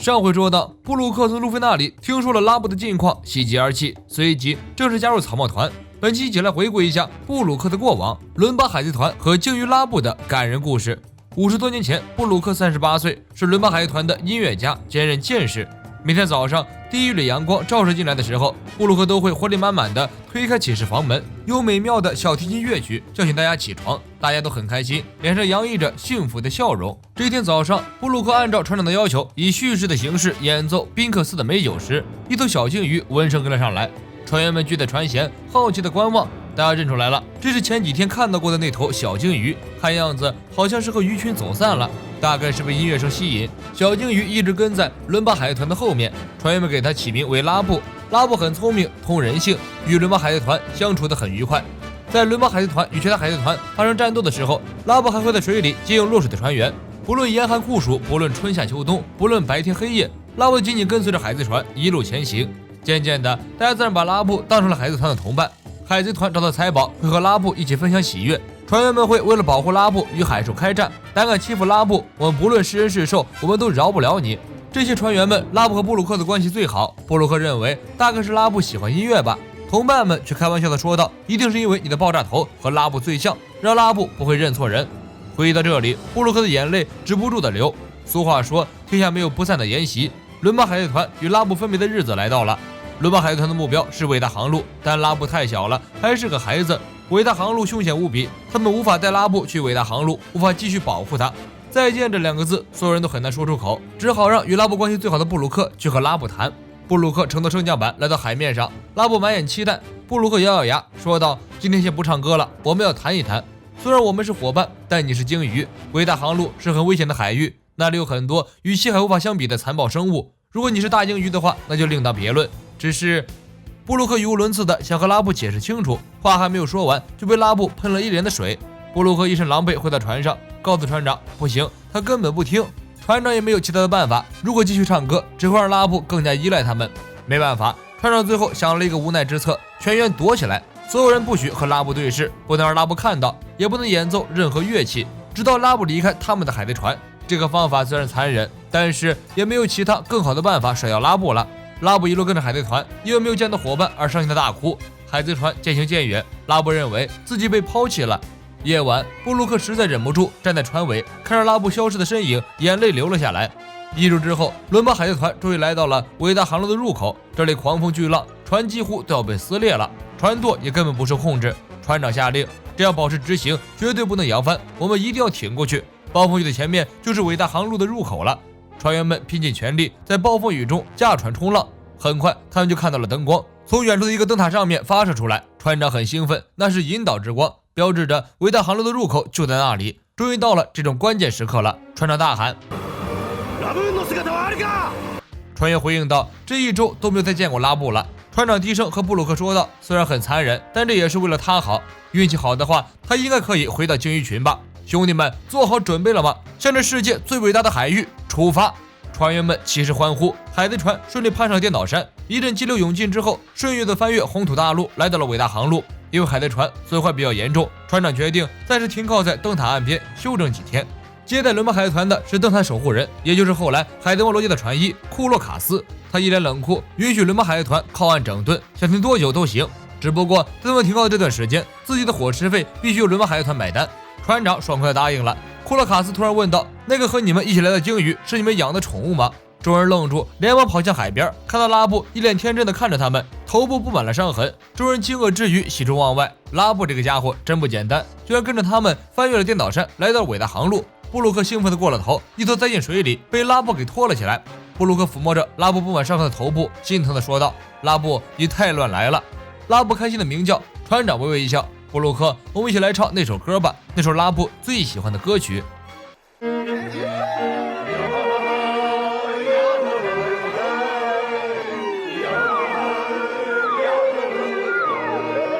上回说到，布鲁克从路飞那里听说了拉布的近况，喜极而泣，随即正式加入草帽团。本期一起来回顾一下布鲁克的过往，伦巴海贼团和鲸鱼拉布的感人故事。50多年前，布鲁克38岁，是伦巴海贼团的音乐家，兼任剑士。每天早上，第一缕阳光照射进来的时候，布鲁克都会活力满满的推开寝室房门，用美妙的小提琴乐曲叫醒大家起床，大家都很开心，脸上洋溢着幸福的笑容。这一天早上，布鲁克按照船长的要求，以叙事的形式演奏宾克斯的美酒时，一头小鲸鱼闻声跟了上来。船员们聚在船舷，好奇的观望。大家认出来了，这是前几天看到过的那头小鲸鱼，看样子好像是和鱼群走散了，大概是被音乐声吸引。小鲸鱼一直跟在伦巴海贼团的后面，船员们给它起名为拉布。拉布很聪明，通人性，与伦巴海贼团相处得很愉快。在伦巴海贼团与其他海贼团发生战斗的时候，拉布还会在水里接应落水的船员。不论严寒酷暑，不论春夏秋冬，不论白天黑夜，拉布紧紧跟随着海贼船一路前行。渐渐的，大家自然把拉布当成了海贼团的同伴。海贼团找到财宝，会和拉布一起分享喜悦。船员们会为了保护拉布与海兽开战，胆敢欺负拉布，我们不论是人是兽，我们都饶不了你。这些船员们，拉布和布鲁克的关系最好。布鲁克认为大概是拉布喜欢音乐吧，同伴们却开玩笑的说道，一定是因为你的爆炸头和拉布最像，让拉布不会认错人。回忆到这里，布鲁克的眼泪止不住的流。俗话说，天下没有不散的筵席。伦巴海贼团与拉布分别的日子来到了。伦巴海贼团的目标是伟大航路，但拉布太小了，还是个孩子。伟大航路凶险无比，他们无法带拉布去伟大航路，无法继续保护他。再见这2个字，所有人都很难说出口，只好让与拉布关系最好的布鲁克去和拉布谈。布鲁克乘坐升降板来到海面上，拉布满眼期待。布鲁克咬咬牙说道：“今天先不唱歌了，我们要谈一谈。虽然我们是伙伴，但你是鲸鱼，伟大航路是很危险的海域，那里有很多与西海无法相比的残暴生物。如果你是大鲸鱼的话，那就另当别论。”只是布鲁克语无伦次的想和拉布解释清楚，话还没有说完，就被拉布喷了一脸的水。布鲁克一身狼狈回到船上，告诉船长不行，他根本不听。船长也没有其他的办法，如果继续唱歌，只会让拉布更加依赖他们。没办法，船长最后想了一个无奈之策，全员躲起来，所有人不许和拉布对视，不能让拉布看到，也不能演奏任何乐器，直到拉布离开他们的海贼船。这个方法虽然残忍，但是也没有其他更好的办法甩掉拉布了。拉布一路跟着海贼团，因为没有见到伙伴而伤心的大哭。海贼团渐行渐远，拉布认为自己被抛弃了。夜晚，布鲁克实在忍不住，站在船尾，看着拉布消失的身影，眼泪流了下来。1周之后，伦巴海贼团终于来到了伟大航路的入口，这里狂风巨浪，船几乎都要被撕裂了，船舵也根本不受控制。船长下令，这样保持直行，绝对不能扬帆，我们一定要挺过去。暴风雨的前面就是伟大航路的入口了。船员们拼尽全力，在暴风雨中驾船冲浪。很快，他们就看到了灯光，从远处的一个灯塔上面发射出来。船长很兴奋，那是引导之光，标志着伟大航路的入口就在那里。终于到了这种关键时刻了，船长大喊：“船员回应道：“这1周都没有再见过拉布了。”船长低声和布鲁克说道：“虽然很残忍，但这也是为了他好。运气好的话，他应该可以回到鲸鱼群吧。兄弟们，做好准备了吗？向着世界最伟大的海域出发！”船员们齐时欢呼，海贼船顺利攀上颠倒山，一阵激流涌进之后，顺利的翻越红土大陆，来到了伟大航路。因为海贼船损坏比较严重，船长决定暂时停靠在灯塔岸边休整几天。接待伦巴海贼团的是灯塔守护人，也就是后来海贼王罗杰的船医库洛卡斯。他一脸冷酷，允许伦巴海贼团靠岸整顿，想停多久都行。只不过在他们停靠的这段时间，自己的伙食费必须由伦巴海贼团买单。船长爽快地答应了。库洛卡斯突然问道：“那个和你们一起来的鲸鱼是你们养的宠物吗？”众人愣住，连忙跑向海边，看到拉布一脸天真地看着他们，头部布满了伤痕。众人惊愕之余喜出望外，拉布这个家伙真不简单，居然跟着他们翻越了颠倒山，来到了伟大航路。布鲁克兴奋地过了头，一头栽进水里，被拉布给拖了起来。布鲁克抚摸着拉布布满伤痕的头部，心疼地说道：“拉布，你太乱来了。”拉布开心地鸣叫。船长微微一笑：“布鲁克，我们一起来唱那首歌吧，那首拉布最喜欢的歌曲。”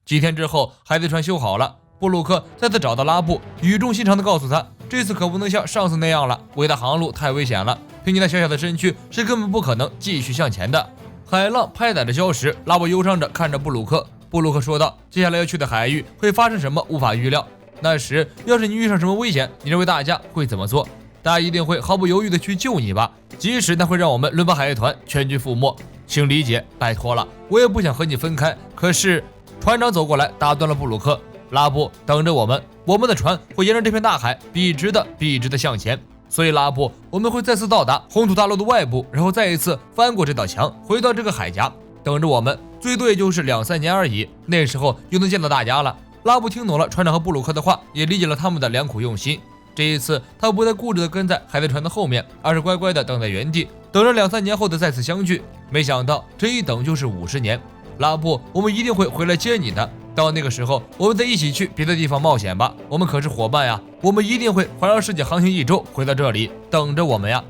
几天之后，海贼船修好了，布鲁克再次找到拉布，语重心长地告诉他，这次可不能像上次那样了，伟大航路太危险了，凭你那小小的身躯是根本不可能继续向前的。海浪拍打着礁石，拉布忧伤着看着布鲁克。布鲁克说道：“接下来要去的海域会发生什么，无法预料。那时要是你遇上什么危险，你认为大家会怎么做？大家一定会毫不犹豫地去救你吧？即使那会让我们伦巴海贼团全军覆没，请理解，拜托了，我也不想和你分开。可是船长走过来打断了布鲁克，拉布，等着我们，我们的船会沿着这片大海笔直的向前。所以拉布，我们会再次到达红土大陆的外部，然后再一次翻过这道墙，回到这个海峡，等着我们，最多也就是2-3年而已，那时候又能见到大家了。拉布听懂了船长和布鲁克的话，也理解了他们的良苦用心。这一次，他不再固执地跟在海贼船的后面，而是乖乖地等在原地，等着2-3年后的再次相聚。没想到这一等就是50年。拉布，我们一定会回来接你的。到那个时候，我们再一起去别的地方冒险吧。我们可是伙伴呀，我们一定会环绕世界航行1周，回到这里等着我们呀。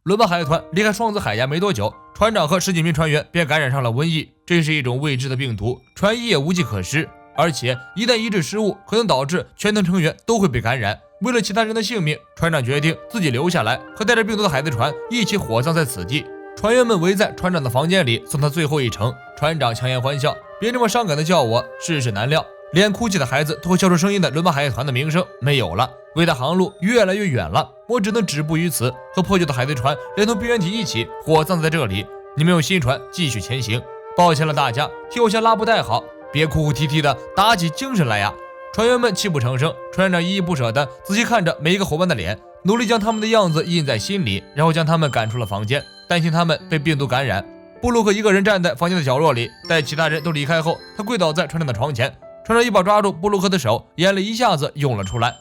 伦巴海贼团离开双子海峡没多久，船长和10几名船员便感染上了瘟疫。这是一种未知的病毒，船医也无计可施，而且一旦医治失误，可能导致全团成员都会被感染。为了其他人的性命，船长决定自己留下来，和带着病毒的海贼船一起火葬在此地。船员们围在船长的房间里，送他最后一程。船长强颜欢笑，别这么伤感的叫我，世事难料，连哭泣的孩子都会笑出声音的伦巴海贼团的名声没有了，伟大航路越来越远了，我只能止步于此，和破旧的海贼船连同病原体一起火葬在这里。你们用新船继续前行，抱歉了大家，替我向拉布带好，别哭哭啼啼的，打起精神来呀！船员们泣不成声，船长依依不舍地仔细看着每一个伙伴的脸，努力将他们的样子印在心里，然后将他们赶出了房间，担心他们被病毒感染。布鲁克一个人站在房间的角落里，待其他人都离开后，他跪倒在船长的床前，船长一把抓住布鲁克的手，眼泪一下子涌了出来。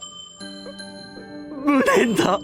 无念だ。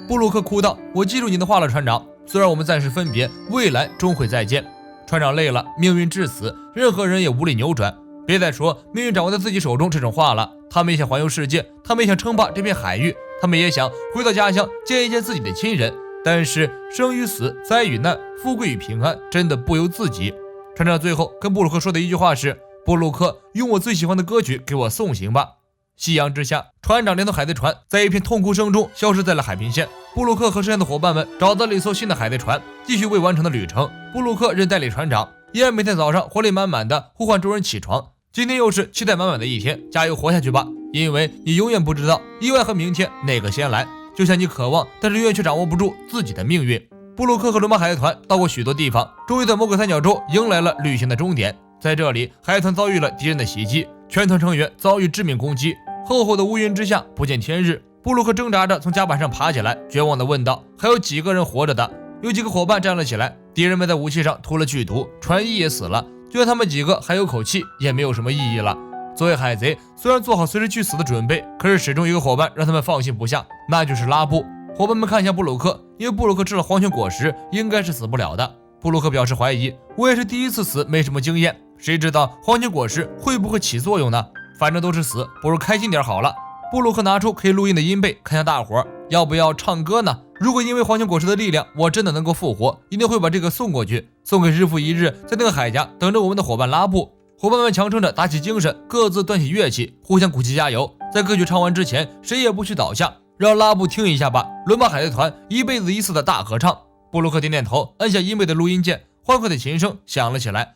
布鲁克哭道：“我记住你的话了，船长。虽然我们暂时分别，未来终会再见。”船长累了，命运至此，任何人也无力扭转。别再说命运掌握在自己手中这种话了。他们也想环游世界，他们也想称霸这片海域，他们也想回到家乡见一见自己的亲人。但是生与死，灾与难，富贵与平安，真的不由自己。船长最后跟布鲁克说的一句话是：“布鲁克，用我最喜欢的歌曲给我送行吧。”夕阳之下，船长连同海贼船在一片痛哭声中消失在了海平线。布鲁克和剩下的伙伴们找到了一艘新的海贼船，继续未完成的旅程。布鲁克任代理船长，依然每天早上活力满满的呼唤众人起床。今天又是期待满满的一天，加油活下去吧！因为你永远不知道意外和明天哪个先来，就像你渴望，但是永远却掌握不住自己的命运。布鲁克和伦巴海贼团到过许多地方，终于在魔鬼三角洲迎来了旅行的终点。在这里，海贼团遭遇了敌人的袭击，全团成员遭遇致命攻击。厚厚的乌云之下，不见天日。布鲁克挣扎着从甲板上爬起来，绝望地问道：“还有几个人活着的？”有几个伙伴站了起来，敌人们在武器上涂了剧毒，船医也死了，就算他们几个还有口气，也没有什么意义了。作为海贼，虽然做好随时去死的准备，可是始终有一个伙伴让他们放心不下，那就是拉布。伙伴们看向布鲁克，因为布鲁克吃了黄泉果实，应该是死不了的。布鲁克表示怀疑：“我也是第一次死，没什么经验，谁知道黄泉果实会不会起作用呢？反正都是死，不如开心点好了。”布鲁克拿出可以录音的音贝，看向大伙儿：“要不要唱歌呢？如果因为黄泉果实的力量，我真的能够复活，一定会把这个送过去，送给日复一日在那个海峡等着我们的伙伴拉布。”伙伴们强撑着打起精神，各自端起乐器，互相鼓气加油。在歌曲唱完之前，谁也不许倒下，让拉布听一下吧。伦巴海贼团一辈子一次的大合唱。布鲁克点点头，按下音贝的录音键，欢快的琴声响了起来。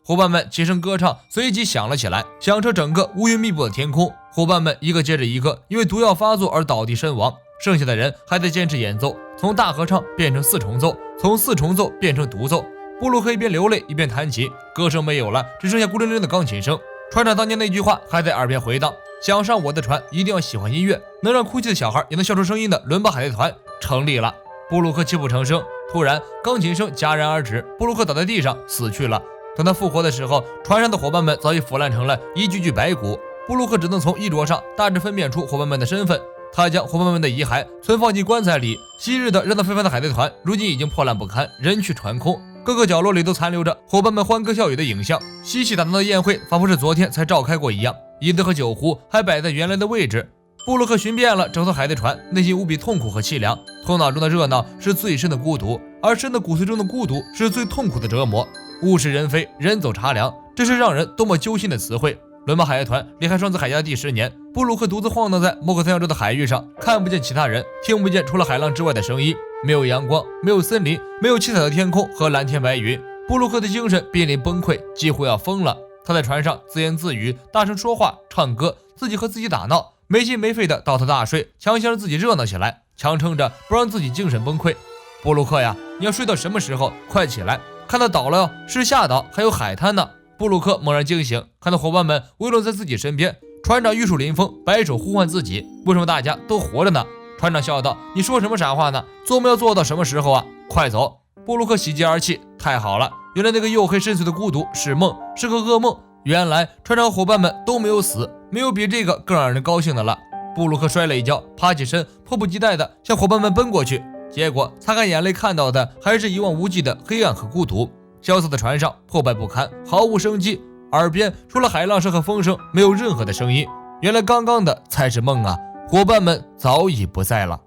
伙伴们齐声歌唱，随即响了起来，响彻整个乌云密布的天空。伙伴们一个接着一个因为毒药发作而倒地身亡，剩下的人还在坚持演奏，从大合唱变成4重奏，从4重奏变成独奏。布鲁克一边流泪一边弹琴，歌声没有了，只剩下孤零零的钢琴声。船长当年那句话还在耳边回荡：想上我的船，一定要喜欢音乐，能让哭泣的小孩也能笑出声音的伦巴海贼团成立了。布鲁克泣不成声，突然钢琴声戛然而止，布鲁克倒在地上死去了。等他复活的时候，船上的伙伴们早已腐烂成了一具具白骨。布鲁克只能从衣着上大致分辨出伙伴们的身份。他将伙伴们的遗骸存放进棺材里。昔日的热闹非凡的海贼团，如今已经破烂不堪，人去船空。各个角落里都残留着伙伴们欢歌笑语的影像。嬉戏打闹的宴会仿佛是昨天才召开过一样，椅子和酒壶还摆在原来的位置。布鲁克寻遍了整艘海贼船，内心无比痛苦和凄凉。头脑中的热闹是最深的孤独，而深的骨髓中的孤独是最痛苦的折磨。物是人非，人走茶凉，这是让人多么揪心的词汇。伦巴海贼团离开双子海峡的第10年，布鲁克独自晃荡在魔鬼三角洲的海域上，看不见其他人，听不见除了海浪之外的声音，没有阳光，没有森林，没有七彩的天空和蓝天白云。布鲁克的精神濒临崩溃，几乎要疯了。他在船上自言自语，大声说话，唱歌，自己和自己打闹，没心没肺的倒头大睡，强行让自己热闹起来，强撑着不让自己精神崩溃。布鲁克呀，你要睡到什么时候？快起来！看到岛了哟，是下岛，还有海滩呢。布鲁克猛然惊醒，看到伙伴们围拢在自己身边，船长玉树临风，摆手呼唤自己。为什么大家都活着呢？船长笑道：“你说什么傻话呢？做梦要做到什么时候啊？快走！”布鲁克喜极而泣，太好了，原来那个黝黑深邃的孤独是梦，是个噩梦。原来船长和伙伴们都没有死，没有比这个更让人高兴的了。布鲁克摔了一跤，爬起身，迫不及待地向伙伴们奔过去。结果擦干眼泪，看到的还是一望无际的黑暗和孤独。萧瑟的船上破败不堪，毫无生机，耳边除了海浪声和风声，没有任何的声音。原来刚刚的才是梦啊！伙伴们早已不在了。